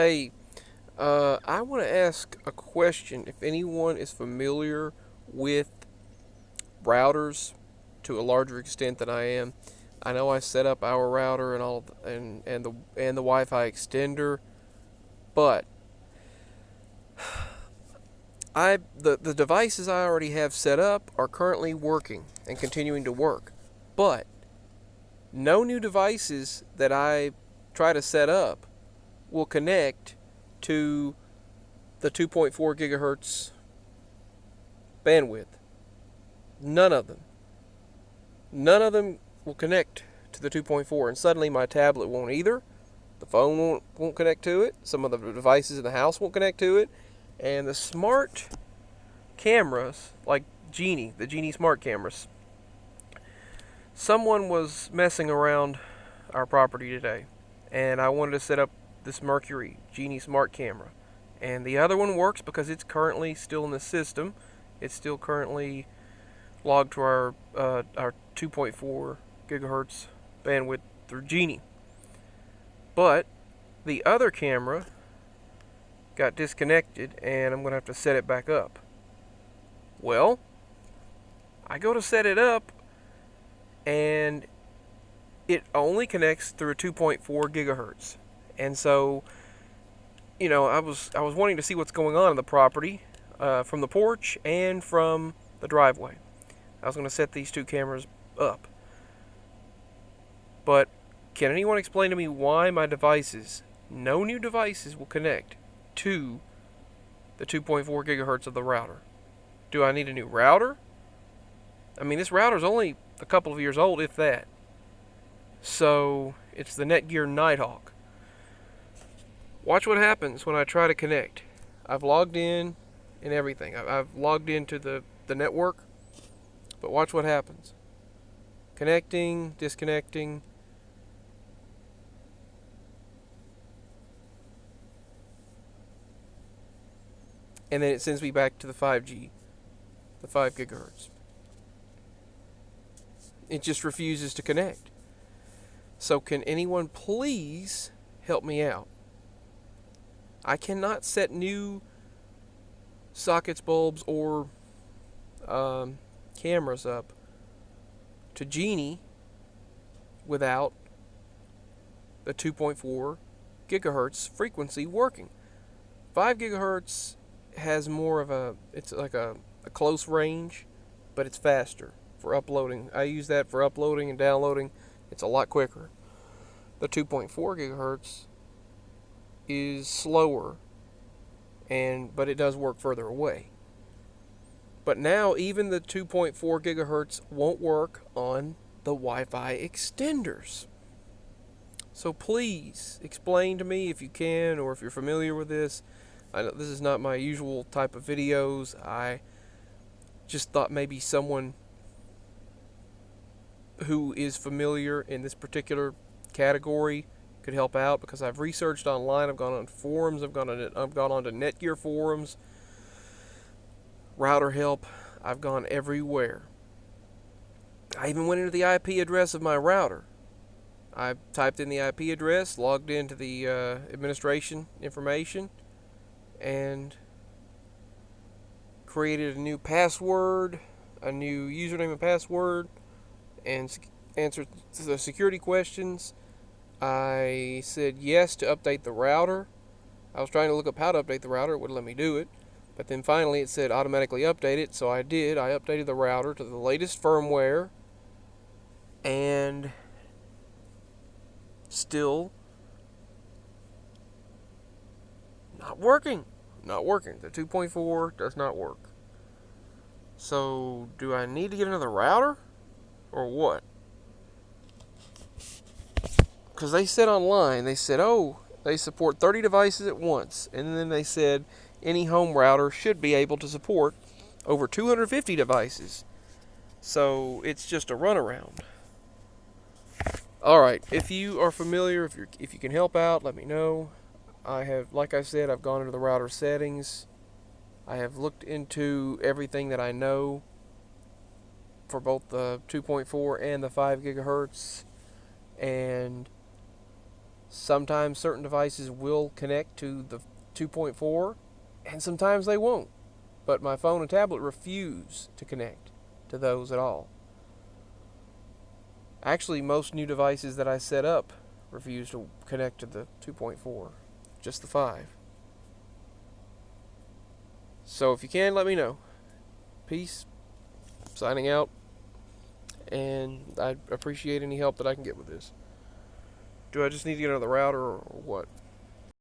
Hey, I want to ask a question. If anyone is familiar with routers to a larger extent than I am, I know I set up our router and all, and the Wi-Fi extender, but the devices I already have set up are currently working and continuing to work, but no new devices that I try to set up will connect to the 2.4 gigahertz bandwidth. None of them. None of them will connect to the 2.4, and suddenly my tablet won't either. The phone won't connect to it. Some of the devices in the house won't connect to it. And the smart cameras, like the Genie smart cameras, someone was messing around our property today, and I wanted to set up this Mercury Genie smart camera. And the other one works because it's currently still in the system. It's still currently logged to our 2.4 gigahertz bandwidth through Genie. But the other camera got disconnected, and I'm going to have to set it back up. Well, I go to set it up, and it only connects through a 2.4 gigahertz. And so, I was wanting to see what's going on in the property from the porch and from the driveway. I was going to set these two cameras up. But can anyone explain to me why my devices, no new devices, will connect to the 2.4 gigahertz of the router? Do I need a new router? I mean, this router's only a couple of years old, if that. So, it's the Netgear Nighthawk. Watch what happens when I try to connect. I've logged in and everything. I've logged into the network. But watch what happens. Connecting, disconnecting. And then it sends me back to the 5G, the 5 gigahertz. It just refuses to connect. So can anyone please help me out? I cannot set new sockets, bulbs, or cameras up to Genie without the 2.4 gigahertz frequency working. 5 gigahertz has more of it's like a close range, but it's faster for uploading. I use that for uploading and downloading. It's a lot quicker. The 2.4 gigahertz is slower, but it does work further away. But now even the 2.4 gigahertz won't work on the Wi-Fi extenders. So please explain to me if you can, or if you're familiar with this. I know this is not my usual type of videos. I just thought maybe someone who is familiar in this particular category could help out, because I've researched online. I've gone on forums. I've gone on to Netgear forums, router help. I've gone everywhere. I even went into the IP address of my router. I typed in the IP address, logged into the administration information, and created a new password, a new username and password, and answered the security questions. I said yes to update the router. I was trying to look up how to update the router. It wouldn't let me do it. But then finally it said automatically update it, so I did. I updated the router to the latest firmware, and still not working. Not working. The 2.4 does not work. So, do I need to get another router? Or what? Because they said online, they said, they support 30 devices at once. And then they said any home router should be able to support over 250 devices. So, it's just a runaround. Alright, if you are familiar, if you can help out, let me know. Like I said, I've gone into the router settings. I have looked into everything that I know for both the 2.4 and the 5 gigahertz, and Sometimes certain devices will connect to the 2.4, and sometimes they won't. But my phone and tablet refuse to connect to those at all. Actually, most new devices that I set up refuse to connect to the 2.4, just the 5. So if you can, let me know. Peace. Signing out. And I appreciate any help that I can get with this. Do I just need to get another router or what?